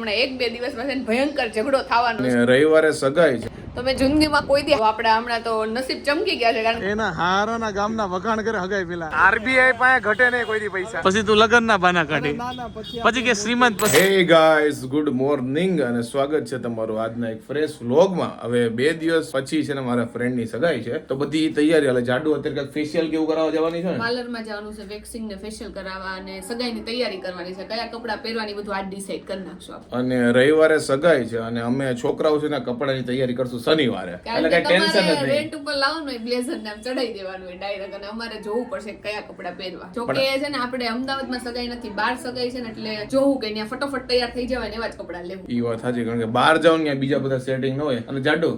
હમણાં એક બે દિવસમાં ભયંકર ઝઘડો થવાનો છે. રવિવારે સગાઈ છે. તમે જિંદગીમાં કોઈ દી આપણે હમણાં તો નસીબ ચમકી ગયા છે કારણ એના હારાના ગામના વખાણ કરે હગાઈ પેલા આરબીઆઈ પાસે ઘટે નહીં કોઈ દી પૈસા પછી તું લગન ના બાના કાઢી પછી કે શ્રીમંત હે ગાઈસ ગુડ મોર્નિંગ અને સ્વાગત છે તમારું આજના એક ફ્રેશ વ્લોગમાં. હવે 2 દિવસ પછી છે ને મારા ફ્રેન્ડ ની સગાઈ છે તો બધી તૈયારી હાલે. જાડુ અત્યારે ફેશિયલ કેવું કરાવવા જવાની છે ને, પાર્લરમાં જવાનું છે, વેક્સિંગ ને ફેશિયલ કરાવવા અને સગાઈની તૈયારી કરવાની છે. કયા કપડાં પહેરવાની બધું આજ ડિસાઈડ કરી નાખશું આપણે. અને રવિવારે સગાઈ છે અને અમે છોકરાઓ છે ને કપડાની તૈયારી કરશું શનિવારે. એટલે કઈ ટેન્શન જ નહીં. રેન્ટ ઉપર લાવવાનું હોય, બ્લેઝર ને આમ ચડાઈ દેવાનું હોય ડાયરેક્ટ અને અમારે જોવું પડશે કયા કપડાં પહેરવા. જો કે છે ને આપણે અમદાવાદમાં સગાઈ નથી, બહાર સગાઈ છે ને એટલે જોવું કે ત્યાં ફટાફટ તૈયાર થઈ જવાય ને એવા જ કપડાં લેવું. ઈ વાત સાચી, કારણ કે બહાર જાવ ને બીજા બધા સેટિંગ ન હોય. અને જાડુ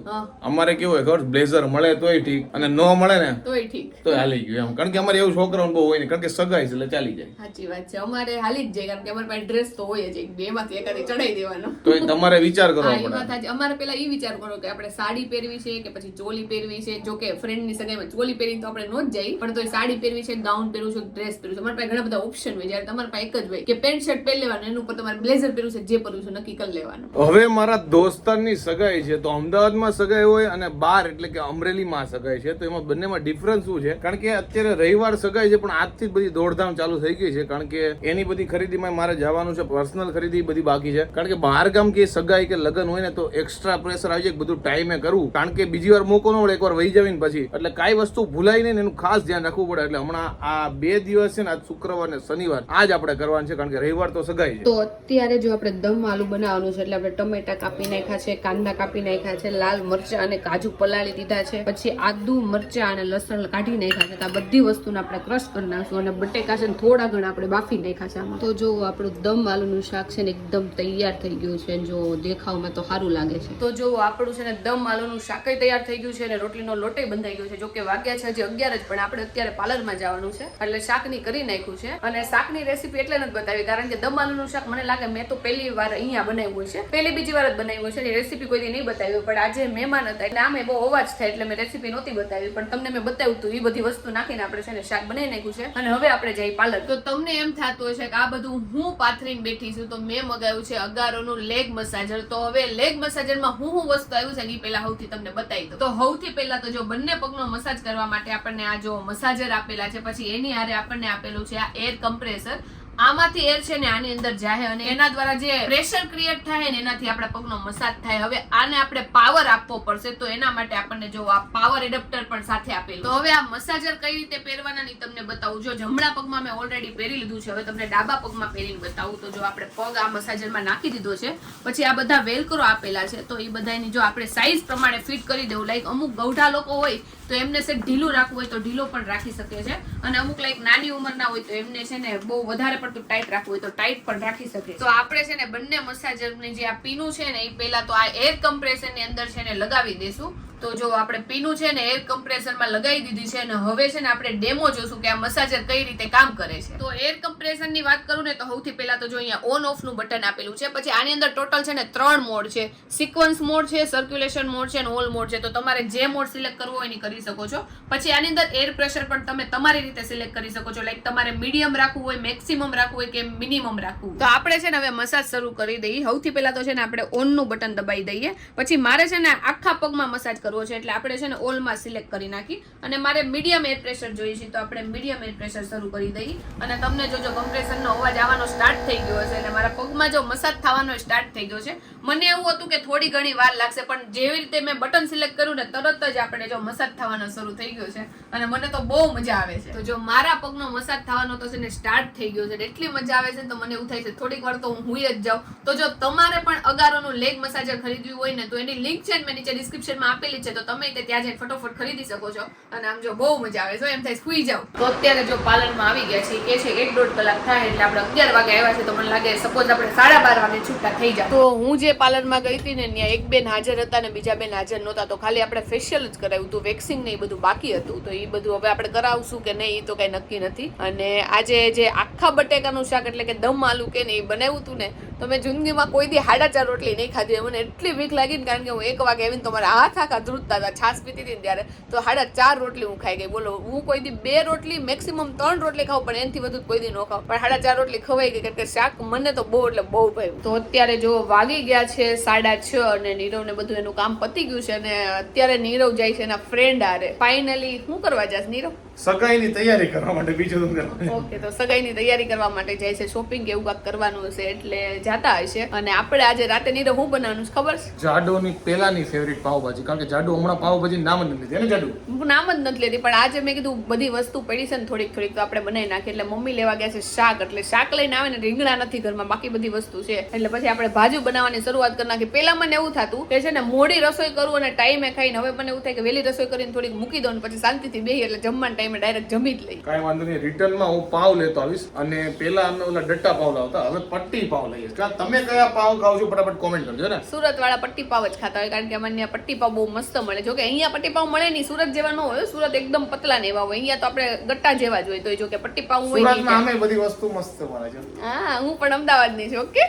અમારે કેવું હોય ખબર, બ્લેઝર મળે તોય ઠીક અને ન મળે ને તોય ઠીક, તો હાલી ગયું એમ. કારણ કે અમારે એવું છોકરાઓને બહુ હોય ને, કારણ કે સગાઈ છે એટલે ચાલી જાય. સાચી વાત છે, અમારે હાલી જ જાય કારણ કે અમારી પાસે ડ્રેસ તો હોય જ, બે માંથી એકાદી ચડાઈ દેવાનો. તો તમારે વિચાર કરવો હા, એ પડે. વાત સાચી. અમારે પેલા ઈ વિચાર કરો કે આપણે સાડી પહેરવી છે કે પછી ચોલી પહેરવી છે. જો કે ફ્રેન્ડ ની સગાઈમાં ચોલી પહેરીને તો આપણે નો જ જઈએ, પણ તો સાડી પહેરવી છે, ગાઉન પહેરવું છે, ડ્રેસ પહેરવું છે. અમારી પાસે ઘણા બધા ઓપ્શન હોય. જ્યારે તમારી પાસે એક જ હોય કે પેન્ટ શર્ટ પહેરી લેવાનું, એના ઉપર તમારે બ્લેઝર પહેરવું છે, જે પહેરવું છે નક્કી કરી લેવાનું. હવે મારા દોસ્તારની સગાઈ છે તો અમદાવાદમાં સગાઈ હોય અને બહાર એટલે કે અમરેલીમાં સગાઈ છે, તો એમાં બંનેમાં ડિફરન્સ શું છે? કારણ કે અત્યારે રવિવાર સગાઈ છે પણ આજથી જ બધી દોડધામ ચાલુ થઈ ગઈ છે. કારણ કે એની બધી ખરીદીમાં મારે જવાનું છે, પર્સનલ ખરીદી બધી બાકી છે. કારણ કે બહાર ગામ કે સગાઈ કે લગ્ન હોય ને તો એક્સ્ટ્રા પ્રેશર આવી જાય, બધું ટાઈમે કરવું. કારણ કે બીજી વાર મોકો ન મળે, એકવાર વહી જવી ને પછી એટલે કાંઈ વસ્તુ ભૂલાય નહીં ને એનું ખાસ ધ્યાન રાખવું પડે. એટલે હમણાં આ 2 દિવસ છે ને, આજ શુક્રવાર ને શનિવાર, આજ આપણે કરવાનું છે કારણ કે રવિવાર તો સગાઈ છે. તો અત્યારે જો આપણે દમ આલુ બનાવવાનું છે એટલે આપણે ટમેટા કાપી નાખ્યા છે, કાંદા કાપી નાખ્યા છે, લાલ મરચા અને કાજુ પલાળી દીધા છે, પછી આદુ મરચા અને લસણ કાઢી નાખ્યા છે. આ બધી વસ્તુને આપણે ક્રશ કરી નાખશું અને બટેકા છે ને થોડા ઘણા આપણે બાફી નાખ્યા છે આમાં. તો જો આપણું દમ આલુનું શાક છે ને એકદમ તૈયાર થઈ ગયું છે. જો દેખાવમાં તો સારું લાગે છે. તો જો આપણું છે ને દમ આલુનું શાક તૈયાર થઈ ગયું છે અને રોટલીનો લોટે બંધાઈ ગયો છે. જો કે વાગ્યા છે હજી 11 જ, પણ આપણે અત્યારે પાર્લરમાં જવાનું છે એટલે શાકની કરી નાખ્યું છે. અને શાકની રેસીપી એટલે નથી બતાવી કારણ કે દમ આલુનું શાક મને લાગે મેં તો પહેલી વાર અહીંયા બનાવ્યું છે, પહેલી બીજી વાર જ બનાવ્યું છે. રેસીપી કોઈ દી નહીં બતાવી, પણ આજે મહેમાન હતા એટલે આમે બહુ અવાજ થાય એટલે મેં રેસીપી નહોતી બતાવી, પણ તમને મેં બતાવ્યું હતું. એ બધી વસ્તુ નાખીને આપણે છે ને શાક બનાવી નાખ્યું છે અને હવે આપણે જઈએ પાર્લર. તો તમને એમ થતું હશે કે આ બધું હું પાથરીને બેઠી છું, તો મેં મગાવ્યું છે અગારોનું લેગ મસાજર. તો હવે લેગ મસાજરમાં હું વસ્તુ આવ્યું છે એ પહેલા સૌથી તમને બતાવી દઉં. તો સૌથી પહેલા તો જો બંને પગનો મસાજ કરવા માટે આપણને આ જો મસાજર આપેલા છે, પછી એની હારે આપણને આપેલું છે આ એર કમ્પ્રેસર. આમાંથી એર છે ને આની અંદર જાય અને એના દ્વારા જે પ્રેશર ક્રિએટ થાય ને એનાથી આપણા પગનો મસાજ થાય. હવે આને આપણે પાવર આપવો પડશે, તો એના માટે આપણને જો આ પાવર એડપ્ટર પણ સાથે આપેલું. તો હવે આ મસાજર કઈ રીતે પહેરવાના ની તમને બતાવું. જો જમણા પગમાં મેં ઓલરેડી પહેરી લીધું છે, હવે તમને ડાબા પગમાં પહેરીને બતાવું. તો જો આપણે પગ આ મસાજરમાં નાખી દીધો છે, પછી આ બધા વેલક્રો આપેલા છે, તો એ બધાની જો આપણે સાઈઝ પ્રમાણે ફિટ કરી દેવું. લાઈક અમુક ગૌઢા લોકો હોય તો એમને છે ઢીલું રાખવું હોય તો ઢીલો પણ રાખી શકે છે, અને અમુક લાઈક નાની ઉંમરના હોય તો એમને છે ને બહુ વધારે ટાઈટ રાખવું હોય તો ટાઈટ પણ રાખી શકે. તો આપણે છે ને બંને મસાજરની જે આ પીનું છે ને એ પહેલા તો આ એર કમ્પ્રેસર ની અંદર છે ને લગાવી દેશું. તો જો આપણે પીનું છે ને એર કમ્પ્રેસરમાં લગાવી દીધી છે અને હવે છે ને આપણે ડેમો જોશું કે આ મસાજર કઈ રીતે કામ કરે છે. તો એર કમ્પ્રેસર ની વાત કરું ને તો સૌથી પહેલા તો જો અહીંયા ઓન ઓફ નું બટન આપેલું છે. પછી આની અંદર ટોટલ છે ને 3 મોડ છે, સિક્વન્સ મોડ છે, સર્ક્યુલેશન મોડ છે અને ઓલ મોડ છે. તો તમારે જે મોડ સિલેક્ટ કરવો હોય એ કરી શકો છો. પછી આની અંદર એર પ્રેશર પણ તમે તમારી રીતે સિલેક્ટ કરી શકો છો. લાઈક તમારે મીડિયમ રાખવું હોય, મેક્સિમમ રાખવું હોય કે મિનિમમ રાખવું. તો આપણે છે ને હવે મસાજ શરૂ કરી દઈએ. સૌથી પહેલા તો છે ને આપણે ઓન નું બટન દબાવી દઈએ. પછી મારે છે ને આખા પગમાં મસાજ કરવો છે એટલે આપણે છે ને ઓલ માં સિલેક્ટ કરી નાખી અને મારે મીડિયમ એર પ્રેશર જોઈએ છે, તો આપણે મીડિયમ એર પ્રેશર શરૂ કરી દઈએ. અને તમને જો કમ્પ્રેસરનો અવાજ આવવાનો સ્ટાર્ટ થઈ ગયો હશે અને મારા પગમાં જો મસાજ થવાનો સ્ટાર્ટ થઈ ગયો છે. મને એવું હતું કે થોડી ઘણી વાર લાગશે, પણ જેવી રીતે મેં બટન સિલેક્ટ કર્યું ને તરત જ આપણે જો મસાજ થવાનો શરૂ થઈ ગયો છે અને મને તો બહુ મજા આવે છે. તો જો મારા પગનો મસાજ થવાનો તો છે ને સ્ટાર્ટ થઈ ગયો છે, એટલી મજા આવે છે તો મને એવું થાય છે થોડીક વાર તો હું હુઈ જ જાઉં. તો જો તમારે પણ અગારોનું લેગ મસાજર ખરીદવું હોય ને તો એની લિંક છે ને મેં નીચે ડિસ્ક્રિપ્શનમાં આપેલી છે, તો તમે ત્યાં જઈને ફટોફટ ખરીદી શકો છો. અને આમ જો બહુ મજા આવે છે, એમ થાય સુઈ જાવ. તો અત્યારે જો પાર્લરમાં આવી ગયા છે કે છે 1-1.5 કલાક થાય એટલે આપણે 11 વાગે આવ્યા છે, તો મને લાગે સપોઝ આપણે 12:30 વાગે છૂટા થઈ જાય. તો હું જે પાર્લરમાં ગઈ હતી ને ત્યાં એક બેન હાજર હતા ને બીજા બેન હાજર નહોતા, તો ખાલી આપણે ફેશિયલ જ કરાવ્યું હતું, વેક્સિંગ ને એ બધું બાકી હતું. તો એ બધું હવે આપણે કરાવશું કે નહીં એ તો કઈ નક્કી નથી. અને આજે જે આખા બટેકાનું શાક એટલે કે દમ આલુ કે ને એ બનાવ્યું હતું ને, તો મેં જિંદગીમાં કોઈ દી 4.5 રોટલી નહીં ખાધી. મને એટલી વીક લાગી ને, કારણ કે હું 1 વાગે આવીને તો મારા હાથ આખા ધ્રુજતા હતા. છાશ પીતી હતી ને ત્યારે તો 4.5 રોટલી હું ખાઈ ગઈ. બોલો, હું કોઈ દી 2 રોટલી મેક્સિમમ 3 રોટલી ખાઉં, પણ એનાથી વધુ કોઈ દી ન ખાઉં. પણ 4.5 રોટલી ખવાઈ ગઈ, કારણ કે શાક મને તો બહુ એટલે બહુ ભાવ્યું. તો અત્યારે જો વાગી ગયા છે 6:30 અને નીરવ ને બધું એનું કામ પતી ગયું છે અને અત્યારે નીરવ જાય છે એના ફ્રેન્ડ આરે. ફાઇનલી શું કરવા જાસ નીરવ? સગાઈની તૈયારી કરવા માટે, બીજું શું કરવાનું? ઓકે, તો સગાઈની તૈયારી કરવા માટે જાય છે, શોપિંગ કે એવું કાંઈક કરવાનું હશે એટલે જાતા હશે. અને આપણે આજે રાતે નીરવ શું બનાવવાનું છે ખબર છે? જાડોની પેલાની ફેવરિટ પાવભાજી, કારણ કે જાડો હમણાં પાવભાજી નામ જ નથી લીધી ને. જાડુ હું નામ જ નથી લેતી, પણ આજે મેં કીધું બધી વસ્તુ પડી છે ને થોડીક થોડીક તો આપણે બનાવી નાખીએ. એટલે મમ્મી લેવા ગયા છે શાક, એટલે શાક લઈને આવે ને રીંગણા નથી ઘરમાં, બાકી બધી વસ્તુ છે. એટલે પછી આપણે ભાજી બનાવવાની શરૂઆત કરી નાખી. પેલા મને એવું થતું કે છે ને મોડી રસોઈ કરું અને ટાઈમે ખાઈને, હવે મને એવું થાય કે વહેલી રસોઈ કરીને થોડીક મૂકી દઉં ને પછી શાંતિથી બેસી એટલે જમવાના ટાઈમે ડાયરેક્ટ જમી જ લઈ. કાંઈ વાંધો નહીં, રિટર્નમાં હું પાવ લેતો આવીશ. અને પેલા અમે ઓલા ડટ્ટા પાવ લાવતા, હવે પટ્ટી પાવ લઈએ. તમે કયા પાવ ખાવ છો ફટાફટ કોમેન્ટ કરજો ને. સુરત વાળા પટ્ટી પાવ જ ખાતા હોય, કારણ કે અમારે ત્યાં પટ્ટી પાવ બહુ મસ્ત મળે. જો કે અહીંયા પટ્ટી પાવ મળે નહીં, સુરત જેવા ન હોય. સુરત એકદમ પતલા ને એવા હોય, અહીંયા તો આપણે ગટ્ટા જેવા જ હોય. તો જો કે પટ્ટી પાવ હોય સુરતમાં અમે બધી વસ્તુ મસ્ત મળે છે. હા, હું પણ અમદાવાદની છું. ઓકે,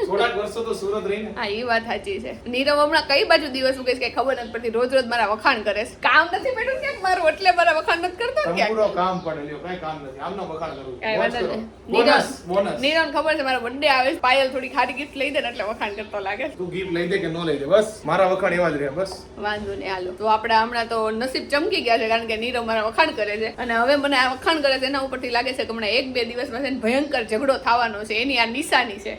થોડાક વર્ષો તો સુરત રહીને. હા, એ વાત સાચી છે. નીરવ હમણાં કઈ બાજુ દિવસ ઉગે છે કઈ ખબર નથી પડતી. રોજ રોજ મારા વખાણ કરે છે. કામ નથી પડ્યું ક્યાંક મારું, એટલે મારા વખાણ નથી કરતો ક્યાંક. પૂરો કામ પડે લ્યો, કઈ કામ નથી. આમનો વખાણ કરું. કઈ વાત નથી. બોનસ. નીરવને ખબર છે મારો બર્થડે આવે છે, પાયલ થોડી ખારી ગિફ્ટ લઈ દે ને એટલે વખાણ કરતો લાગે. તું ગિફ્ટ લઈ દે કે ન લઈ દે, બસ મારા વખાણ એવા જ રહે. બસ વાંધો નહીં, હાલો. તો આપણે હમણાં તો નસીબ ચમકી ગયા છે, કારણ કે નીરવ મારા વખાણ કરે છે. અને હવે મને આ વખાણ કરે છે એના ઉપરથી લાગે છે કે હમણાં 1-2 દિવસમાં છે ને ભયંકર ઝઘડો થવાનો છે. એની આ નિશાની છે.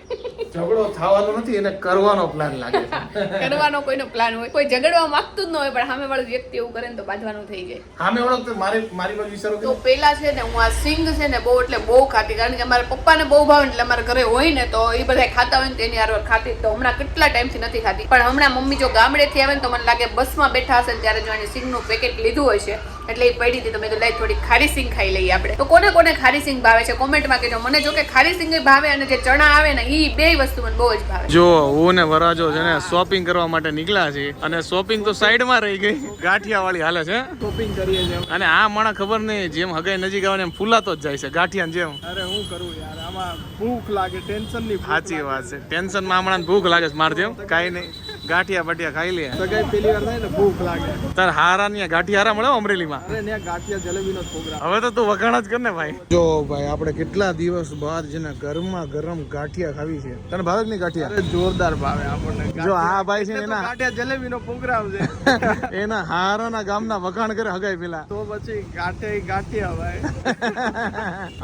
ઝઘડો થવાનો નથી, એને કરવાનો પ્લાન લાગે છે. કરવાનો કોઈનો પ્લાન હોય, કોઈ ઝઘડવા માંગતું જ ન હોય, પણ સામે વાળું વ્યક્તિ એવું કરે ને તો બાંધવાનું થઈ જાય. સામે વાળો તો મારી બાજુ વિચારો તો પેલા છે ને હું આ સિંગ છે ને બહુ એટલે બહુ ખાતી, કારણ કે મારા પપ્પાને બહુ ભાવે એટલે અમારા ઘરે હોય ને તો એ બધા ખાતા હોય ને તેની હારવાર ખાતી. તો હમણાં કેટલા ટાઈમથી નથી ખાતી, પણ હમણાં મમ્મી જો ગામડેથી આવે ને તો મને લાગે બસમાં બેઠા હશે ને ત્યારે જો એને સિંગનું પેકેટ લીધું હોય છે એટલે એ પડી હતી. તો મેં તો લઈ થોડી ખારી સિંગ ખાઈ લઈએ આપણે. તો કોને કોને ખારી સિંગ ભાવે છે કોમેન્ટમાં કહેજો. મને જો કે ખારી સિંગ ભાવે અને જે ચણા આવે ને એ બે વસ્તુ મને બહુ જ ભાવે. જો હું ને વરાજો છે ને શોપિંગ કરવા માટે નીકળ્યા છે અને શોપિંગ તો સાઈડમાં રહી ગઈ, ગાંઠિયા વાળી હાલે છે. શોપિંગ કરીએ છીએ અને આ મને ખબર નહીં, જેમ હગાઈ નજીક આવે ને એમ ફૂલાતો જ જાય છે ગાંઠિયા જેમ. અરે હું કરું યાર, આમાં ભૂખ લાગે, ટેન્શન ની. સાચી વાત છે, ટેન્શન માં હમણાં ભૂખ લાગે છે માર જેમ. કાઈ નહીં, ગાંઠિયા બટિયા ખાઈ લે. સગાઈ પેલી વાર થાય ને ભૂખ લાગે. તાર હારા ની ગાંઠિયા હારા મળે અમરેલીમાં. અરે ને ગાંઠિયા જલેબી નો પ્રોગ્રામ. હવે તો તું વખાણ જ કર ને ભાઈ. જો ભાઈ આપણે કેટલા દિવસ બાદ છે ને ગરમા ગરમ ગાંઠિયા ખાવી છે. તને ભાવે કે નહીં ગાંઠિયા? અરે જોરદાર ભાવે આપણને. જો આ ભાઈ છે એના ગાંઠિયા જલેબી નો પ્રોગ્રામ છે. એના હારાના ગામના વખાણ કરે હગાઈ પેલા. તો પછી ગાંઠિયા ભાઈ.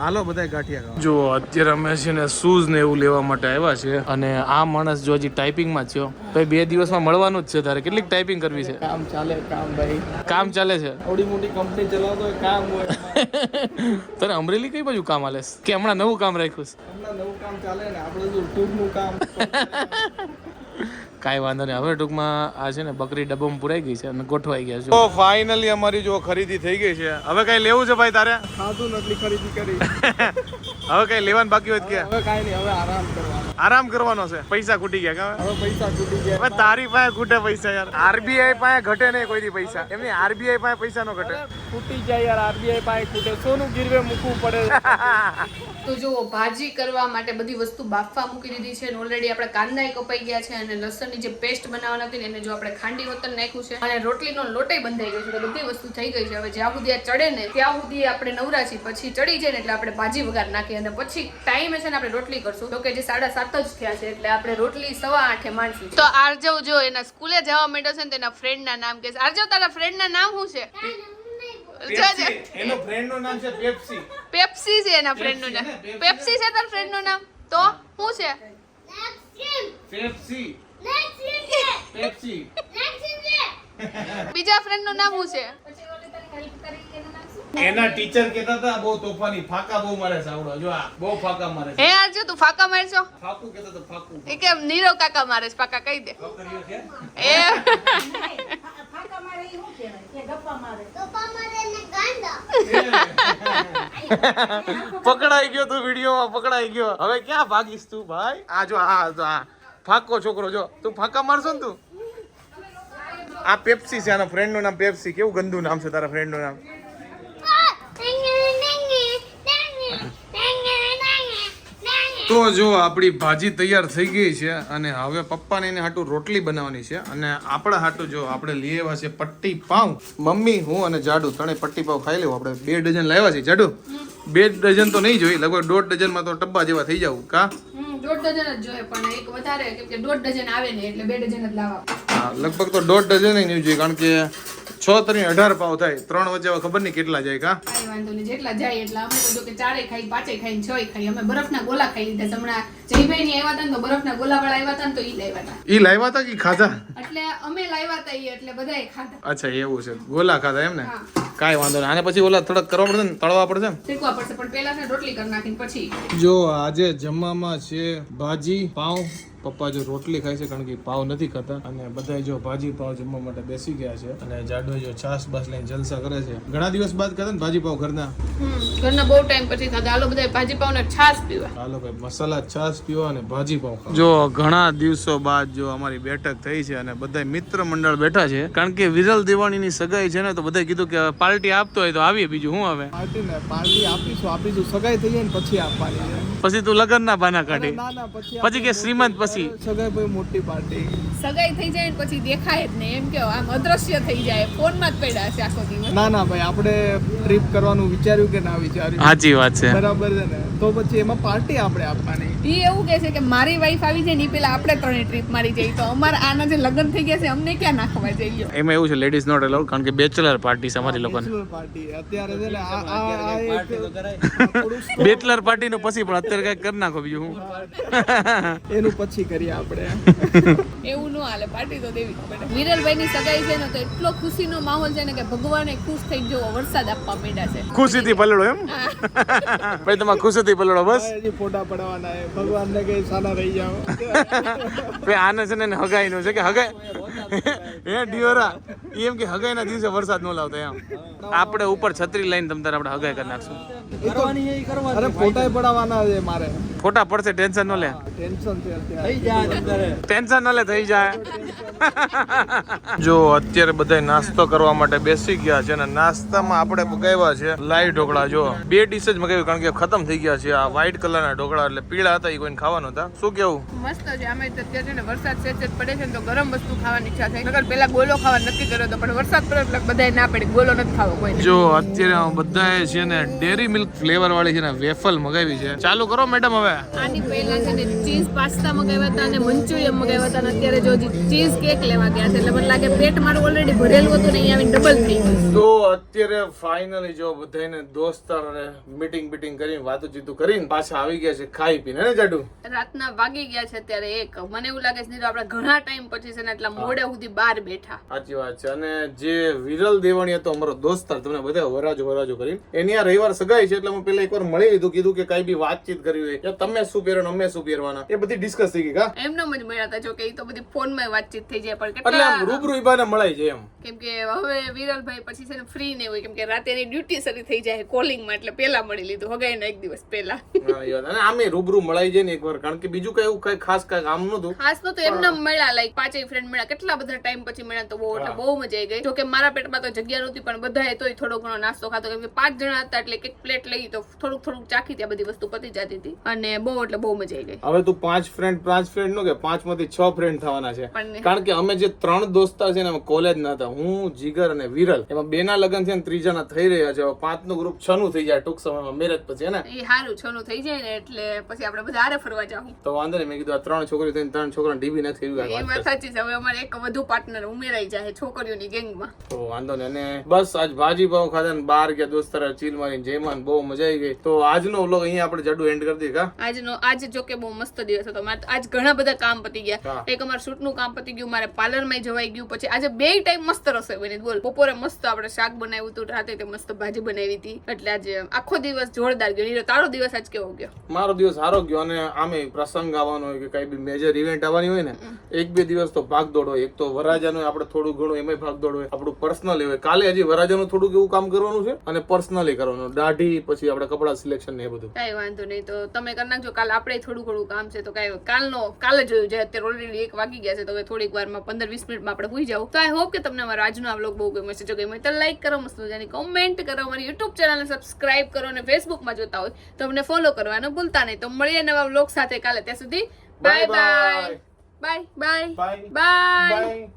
હાલો બધા ગાંઠિયા ખાવા. જો અત્યારે અમે છે ને શૂઝ ને એવું લેવા માટે આવ્યા છે અને આ માણસ જો હજી ટાઈપિંગ માં છે. ભાઈ 2 દિવસમાં મળવાનું જ છે. તારે કેટલીક ટાઈપિંગ કરવી છે? કામ ચાલે, કામ ભાઈ કામ ચાલે છે. આવડી મોટી કંપની ચલાવતો હોય, કામ હોય. તને અમરેલી કઈ બાજુ કામ આલે કે હમણાં નવું કામ રાખ્યું છે? હમણાં નવું કામ ચાલે ને, આપણે જો ટૂંકનું કામ. કાંઈ વાંધો નહીં. હવે ટૂંકમાં આ છે ને બકરી ડબ્બામાં પુરાઈ ગઈ છે અને ગોઠવાઈ ગયા છે. તો ફાઇનલી અમારી જો ખરીદી થઈ ગઈ છે. હવે કઈ લેવું છે ભાઈ તારે? ખાધું નથી, ખરીદી કરી. હવે કઈ લેવાનું બાકી હોય કે? હવે કાંઈ નહીં, હવે આરામ કરવાનો. આરામ કરવાનો છે. પૈસા ખૂટી ગયા કે? હવે પૈસા ખૂટી ગયા. હવે તારી પાસે ખૂટે પૈસા યાર. આરબીઆઈ પાસે ઘટે નહીં કોઈ દી પૈસા. એમની આરબીઆઈ પાસે પૈસા નો ઘટે. ખૂટી જાય યાર, આરબીઆઈ પાસે ખૂટે. સોનું ગીરવે મૂકવું પડે. તો જો ભાજી કરવા માટે બધી વસ્તુ બાફવા મૂકી દીધી છે અને ઓલરેડી આપણે કાંદાય કપાઈ ગયા છે અને લસણની જે પેસ્ટ બનાવવાની હતી એને જો આપણે ખાંડી વતન નાખ્યું છે અને રોટલીનો લોટે બંધાઈ ગયો છે. તો બધી વસ્તુ થઈ ગઈ છે. હવે જ્યાં સુધી આ ચડે ને ત્યાં સુધી આપણે નવરા છીએ, પછી ચડી જાય ને એટલે આપણે ભાજી વઘાર નાખીએ અને પછી ટાઈમે છે ને આપણે રોટલી કરશું. તો કે જે 7:30 જ થયા છે એટલે આપણે રોટલી 8:15 માંડશું. તો આરજવ જો એના સ્કૂલે જવા માંડ્યો છે ને તેના ફ્રેન્ડ ના નામ કે આરજવ તારા ફ્રેન્ડ ના નામ શું છે? એનો ફ્રેન્ડ નું નામ છે પેપ્સી. પેપ્સી છે એના ફ્રેન્ડ નું નામ. પેપ્સી છે તારા ફ્રેન્ડ નું નામ? તો શું છે? પેપ્સી. પેપ્સી. બીજા ફ્રેન્ડ નું નામ શું છે? એના ટીચર કહેતા હતા બહુ તોફાની, ફાકા બહુ મારે છે. આવડો જો આ બહુ ફાકા મારે છે. હે આરજો તું ફાકા મારશો? ફાકું કહેતા તો ફાકું. એ કે નીરવ કાકા મારે છે, પાકા કહી દે. કર્યો છે એ ફાકા મારે ઈ શું કહેવાય? કે ગપ્પા મારે. ગપ્પા મારે ને ગાંડા. પકડાઈ ગયો તું, વિડીયોમાં પકડાઈ ગયો. હવે ક્યાં ભાગીશ તું ભાઈ? આ જો આ ફાકો છોકરો જો, તું ફાકા મારશો ને તું. આ પેપ્સી છે, આના ફ્રેન્ડ નું નામ પેપ્સી. કેવું ગંદુ નામ છે તારા ફ્રેન્ડ નું નામ. તો જો આપણી ભાજી તૈયાર થઈ ગઈ છે અને હવે પપ્પાને એને હાટું રોટલી બનાવવાની છે અને આપણા હાટું જો આપણે લઈ આવ્યા છે પટ્ટી પાઉં. મમ્મી હું અને જાડુ ત્રણે પટ્ટી પાઉં ખાઈ લેવું. આપણે 2 ડઝન લાવ્યા છે. જાડુ 2 ડઝન તો નહીં જોઈ, લગભગ 1.5 ડઝનમાં તો ડબ્બા જેવા થઈ જવું કા? 1.5 ડઝન જ જોઈએ, પણ એક વધારે કેમ કે 1.5 ડઝન આવે ને એટલે 2 ડઝન જ લાવવા. હા, લગભગ તો 1.5 ડઝન નહીં જોઈએ, કારણ કે 6 3 18 પાવ થાય. 3 વચ્ચે હવે ખબર નહીં કેટલા જાય કા? કાંઈ વાંધો નહીં, જેટલા જાય એટલા. અમે તો જો કે 4 ખાઈ, 5 ખાઈ, 6 ખાઈ. અમે બરફના ગોલા ખાઈ લીધા. હમણાં જયભાઈ ની આવ્યા હતા ને તો બરફના ગોલા વાળા આવ્યા હતા ને તો ઈ લાવ્યા હતા. ઈ લાવ્યા હતા કે ખાધા? એટલે અમે લાવ્યા હતા ઈ એટલે બધાએ ખાધા. અચ્છા એવું છે, ગોલા ખાધા એમ ને? હા. કાંઈ વાંધો નહીં. આને પછી ઓલા થોડાક કરવા પડશે ને, તળવા પડશે ને? શેકવા પડશે, પણ પહેલા છે ને રોટલી કરી નાખીને પછી. જો આજે જમવામાં છે ભાજી પાઉં. પપ્પા જો રોટલી ખાય છે કારણ કે પાવ નથી ખાતા, અને બધા જો ભાજી પાવ જમવા માટે બેસી ગયા છે. અને જાડો જો છાસ બાસ લઈને જલસા કરે છે. ઘણા દિવસ બાદ ખાતા ને ભાજી પાવ ઘરના. ઘરના બહુ ટાઈમ પછી ખાધા. હાલો બધા ભાજી પાવ ને છાસ પીવા. હાલો ભાઈ મસાલા છાસ પીવા અને ભાજી પાવ ખાવા. જો ઘણા દિવસો બાદ જો અમારી બેઠક થઈ છે અને બધા મિત્ર મંડળ બેઠા છે, કારણ કે વિરલ દેવાણીની સગાઈ છે ને, તો બધાએ કીધું કે પાર્ટી આપતો હોય તો આવીએ. બીજું શું હવે પાર્ટી આપીશું સગાઈ થઈ જાય ને પછી આપવાની છે. પછી તું લગન ના બાના કાઢી, ના ના પછી કે શ્રીમંત પછી સગાઈ ભાઈ મોટી પાર્ટી. સગાઈ થઈ જાય ને પછી દેખાય જ નહીં, એમ કે આમ અદ્રશ્ય થઈ જાય. ફોનમાં જ પડ્યા છે આખો દિવસ. ના ના ભાઈ, આપણે ટ્રીપ કરવાનું વિચાર્યું કે ના વિચાર્યું? સાચી વાત છે. બરાબર છે ને? તો પછી એમાં પાર્ટી આપણે આપવાની. ઈ એવું કહે છે કે મારી વાઈફ આવી જાય ને ઈ પેલા આપણે 3 ટ્રીપ મારી જઈએ, તો અમારા આના જે લગ્ન થઈ ગયા છે અમને ક્યાં નાખવા જઈએ? એમાં એવું છે, લેડીઝ નોટ અલાઉડ, કારણ કે બેચલર પાર્ટી છે અમારી લોકોને. પાર્ટી અત્યારે છે ને આ એક બેચલર પાર્ટી નું પછી, પણ અત્યારે કઈક કરી નાખો બીજું હું. એનું પછી કરીએ આપણે. એવું ન હાલે, પાર્ટી તો દેવી જ પડે. વિરલભાઈ ની સગાઈ છે ને તો એટલો ખુશીનો માહોલ છે ને કે ભગવાને ખુશ થઈ જવો વરસાદ આપવા માંડ્યા છે. ખુશીથી પલળો એમ ભાઈ, તમારે ખુશીથી પલળો બસ. હજી ફોટા પડાવવાના છે. ભગવાનને કઈ સાના રહી જાવ. ભાઈ આને છે ને હગાઈ નું છે કે હગાઈ હે ડિયોરા એમ કે હગાઈ ના દિવસે વરસાદ ન લાવતો એમ. આપણે ઉપર છત્રી લઈને તમ તારે આપણે હગાઈ કરી નાખશું. અરે ફોટા પડાવવાના છે મારે. ફોટા પડશે, ટેન્શન ન લે. ટેન્શન છે અત્યારે. ટેન્શન ન લે, થઈ જાય. જો અત્યારે બધા નાસ્તો કરવા માટે બેસી ગયા છે, અને નાસ્તામાં આપણે મગાવ્યા છે લાઈવ ઢોકળા. જો 2 ડીશ જ મગાવ્યું, કારણ કે ખતમ થઈ ગયા છે. આ વ્હાઈટ કલરના ઢોકળા એટલે પીળા હતા, એ કોઈને ખાવાના હતા. શું કેવું? મસ્ત છે. આમે અત્યારે છે ને વરસાદ સેજ પડે છે ને તો ગરમ વસ્તુ ખાવાની ઈચ્છા થાય. નકર પેલા ગોલો ખાવા નક્કી કર્યો હતો, પણ વરસાદ પડે એટલે બધાય ના પડી, ગોલો નથી ખાવો કોઈ. જો અત્યારે બધાએ છે ને ડેરી મિલ્ક ફ્લેવર વાળી છે ને વેફલ મગાવી છે. ચાલુ કરો મેડમ હવે. આની પહેલા છે ને ચીઝ પાસ્તા મગાવ્યા હતા અને મંચુરિયન મગાવ્યા હતા, અને અત્યારે જો ચીઝ કેક લેવા ગયા છે. એટલે મને લાગે પેટ મારું ઓલરેડી ભરેલું હતું ને અહીંયા આવીને ડબલ થઈ ગયું. તો અત્યારે ફાઇનલી જો બધાને દોસ્તાર અને મીટિંગ કરીને વાતું કરીને પાછા આવી ગયા છે ખાઈ પીને, ને જાડુ? રાતના વાગી ગયા છે અત્યારે 1. મને એવું લાગે છે આપણે ઘણા ટાઈમ પછી છે ને એટલા મોડે સુધી બહાર બેઠા. સાચી વાત છે. અને જે વિરલ દેવાણી હતો અમારો દોસ્તાર, તમને બધા વરાજો કરીને, એની આ રવિવાર સગાઈ છે એટલે હું પેલા એકવાર મળી લીધું, કીધું કે કઈ બી વાતચીત કરી હોય કે તમે શું પહેરવાનું અમે શું પહેરવાના, એ બધી ડિસ્કસ થઈ ગઈ કા? એમનો જ મળ્યા હતા. જો કે એ તો બધી ફોનમાં વાતચીત થઈ જાય, પણ એટલે આમ કેટલા રૂબરૂ ઈબાને મળાય છે એમ. કેમ કે હવે વિરલભાઈ પછી છે ને ફ્રી ને હોય, કેમ કે રાતે એની ડ્યુટી શરૂ થઈ જાય કોલિંગમાં, એટલે પેલા મળી લીધું હગાઈના 1 દિવસ પહેલા. હા, એ વાત. અને આમે રૂબરૂ મળાઈ જાય ને એકવાર, કારણ કે બીજું કઈ એવું કઈ ખાસ કઈ કામ નતું. ખાસ તો એમને મળ્યા, લાઈક 5 ફ્રેન્ડ મળ્યા. કેટલા બધા ટાઈમ પછી મળ્યા, તો બહુ એટલે બહુ મજા આવી ગઈ. જો કે મારા પેટમાં તો જગ્યા નહોતી, પણ બધાએ તોય થોડો ઘણો નાસ્તો ખાતો, કેમ કે 5 જણા હતા એટલે એક પ્લેટ લઈ તો થોડુંક ચાખી ત્યાં બધી વસ્તુ પતી જતી હતી, અને બહુ એટલે બહુ મજા આવી ગઈ. હવે તું 5 ફ્રેન્ડ નો કે 5 માંથી 6 ફ્રેન્ડ થવાના છે, પણ કારણ કે અમે જે 3 દોસ્તાર છે ને અમે કોલેજ ના હતા, હું, જીગર અને વિરલ. એમાં 2 ના લગ્ન છે ને 3 ના થઈ રહ્યા છે. હવે 5 નું ગ્રુપ 6 નું થઈ જાય ટૂંક સમયમાં મેરેજ પછી, ને એ સારું 6 નું થઈ જાય ને એટલે પછી આપણે બધા હારે ફરવા જાવું. તો વાંધો નહીં. મેં કીધું આ 3 છોકરીઓ થઈને 3 છોકરાને ડીબી નાખી એ વાત સાચી છે. હવે અમારે એક વધુ પાર્ટનર ઉમેરાઈ જાય છોકરીઓની ગેંગમાં. તો વાંધો નહીં. અને બસ આજ ભાજી પાવ ખાધા ને બહાર ગયા દોસ્તાર ચીલ મારીને જયમાન, બહુ મજા આવી ગઈ. તો આજનો વ્લોગ અહીંયા આપણે જાડુ એન્ડ કરી દઈએ કા? આજ જો કે બહુ મસ્ત દિવસ હતો. આજ ઘણા બધા કામ પતી ગયા. એક અમારું શૂટ નું કામ પતી ગયું, મારે પાર્લર માં જવાઈ ગયું. પછી આજે 2 ટાઈમ મસ્ત રસોઈ બની. બોલ, બપોરે મસ્ત આપણે શાક બનાવ્યું હતું, રાતે તે મસ્ત ભાજી બનાવી હતી. એટલે આજે આખો દિવસ જોરદાર ગયો. તારો દિવસ આજ કેવો ગયો? મારો દિવસ સારો ગયો. અને આમે પ્રસંગ આવવાનો હોય કે કઈ બી મેજર ઇવેન્ટ આવવાની હોય ને, 1-2 દિવસ તો ભાગદોડ હોય. એક તો વરાજાનું આપણે થોડું ઘણું એમાં ભાગદોડ હોય, આપણું પર્સનલ હોય. કાલે હજી વરાજાનું થોડુંક એવું કામ કરવાનું છે અને પર્સનલી કરવાનું, દાઢી, પછી આપણે કપડા સિલેક્શન ને એ બધું. કઈ વાંધો નહીં, તો તમે કરી નાખજો. કાલે આપણે થોડું ઘણું કામ છે, તો કાલે જોયું જાય. અત્યારે ઓલરેડી 1 વાગી ગયા છે, તો હવે થોડીક વારમાં 15-20 મિનિટમાં આપણે હોઈ જાવ. તો આઈ હોપ કે તમને અમારો આજનો આ વ્લોગ બહુ ગમ્યો છે. જો ગમ્યો તો લાઈક કરો, મસ્ત મજાની કોમેન્ટ કરો, અમારી યુટ્યુબ ચેનલને સબસ્ક્રાઇબ કરો અને ફેસબુકમાં જોતા હોય તો અમને ફોલો કરવાનું ભૂલતા નહીં. તો મળીએ નવા વ્લોગ સાથે કાલે. ત્યાં સુધી bye bye bye bye bye.